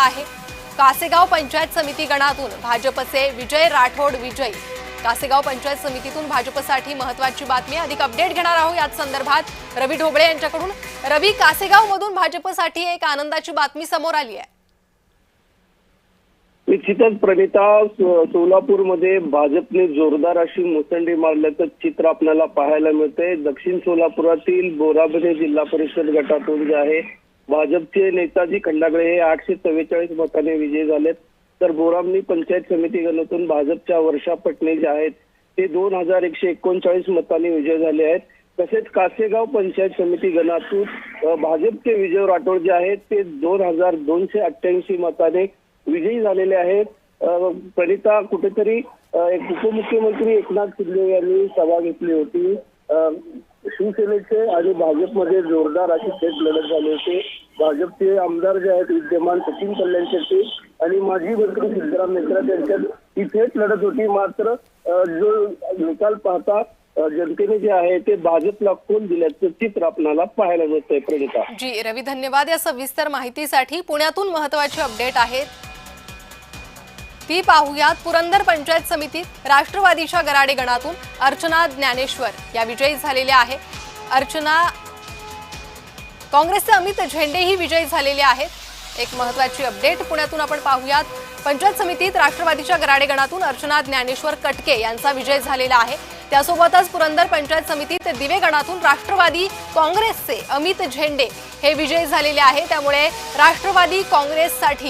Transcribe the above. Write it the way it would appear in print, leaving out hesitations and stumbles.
आहे। कासेगाव पंचायत समिती गणातून भाजपचे विजय राठोड विजयी। कासेगाव पंचायत समितीतून भाजपसाठी महत्त्वाची बातमी। अधिक अपडेट घेणार आहोत याच संदर्भात रवी ढोबळे यांच्याकडून। रवी, कासेगाव मधून भाजपसाठी एक आनंदाची बातमी समोर आली आहे। निश्चितच प्रणिता, सोलापूरमध्ये भाजपने जोरदार अशी मुसंडी मारल्याचं चित्र आपल्याला पाहायला मिळते। दक्षिण सोलापुरातील बोराबणे जिल्हा परिषद गटातून जे आहे भाजपचे नेताजी खंडागळे हे 844 मतांनी विजयी झालेत, तर बोराबणी पंचायत समिती गणातून भाजपच्या वर्षा पटणे जे आहेत ते 2139 मतांनी विजयी झाले आहेत। तसेच कासेगाव पंचायत समिती गणातून भाजपचे विजय राठोड जे आहेत ते 2288 मतांनी विजयी झालेले आहेत। प्रणिता, कुठेतरी एक उपमुख्यमंत्री एकनाथ शिंदे यांनी सभा घेतली होती। शिवसेनेचे आणि भाजपमध्ये जोरदार अशी थेट लढत झाली होती। भाजपचे आमदार जे आहेत विद्यमान सचिन कल्याण शेट्टी आणि माजी मंत्री सिद्धराम मेश्राम यांच्यात ही थेट लढत होती। मात्र जो निकाल पाहता जनतेने जे आहे ते भाजपला कोल दिल्याचं चित्र आपल्याला पाहायला मिळतंय। प्रणिता जी, रवी धन्यवाद या सविस्तर माहितीसाठी। पुण्यातून महत्त्वाची अपडेट आहे ती पाहूयात। पुरंदर पंचायत समितीत राष्ट्रवादीच्या गराडे गणातून अर्चना ज्ञानेश्वर या विजयी झालेल्या आहे। अर्चना, काँग्रेसचे अमित झेंडे ही विजयी झालेले आहेत। एक महत्त्वाची अपडेट पुण्यातून आपण पाहूयात। पंचायत समितीत राष्ट्रवादीच्या गराडे गणातून अर्चना ज्ञानेश्वर कटके यांचा विजय झालेला आहे। त्यासोबतच पुरंदर पंचायत समितीत दिवे गणातून राष्ट्रवादी काँग्रेसचे अमित झेंडे हे विजयी झालेले आहे। त्यामुळे राष्ट्रवादी काँग्रेससाठी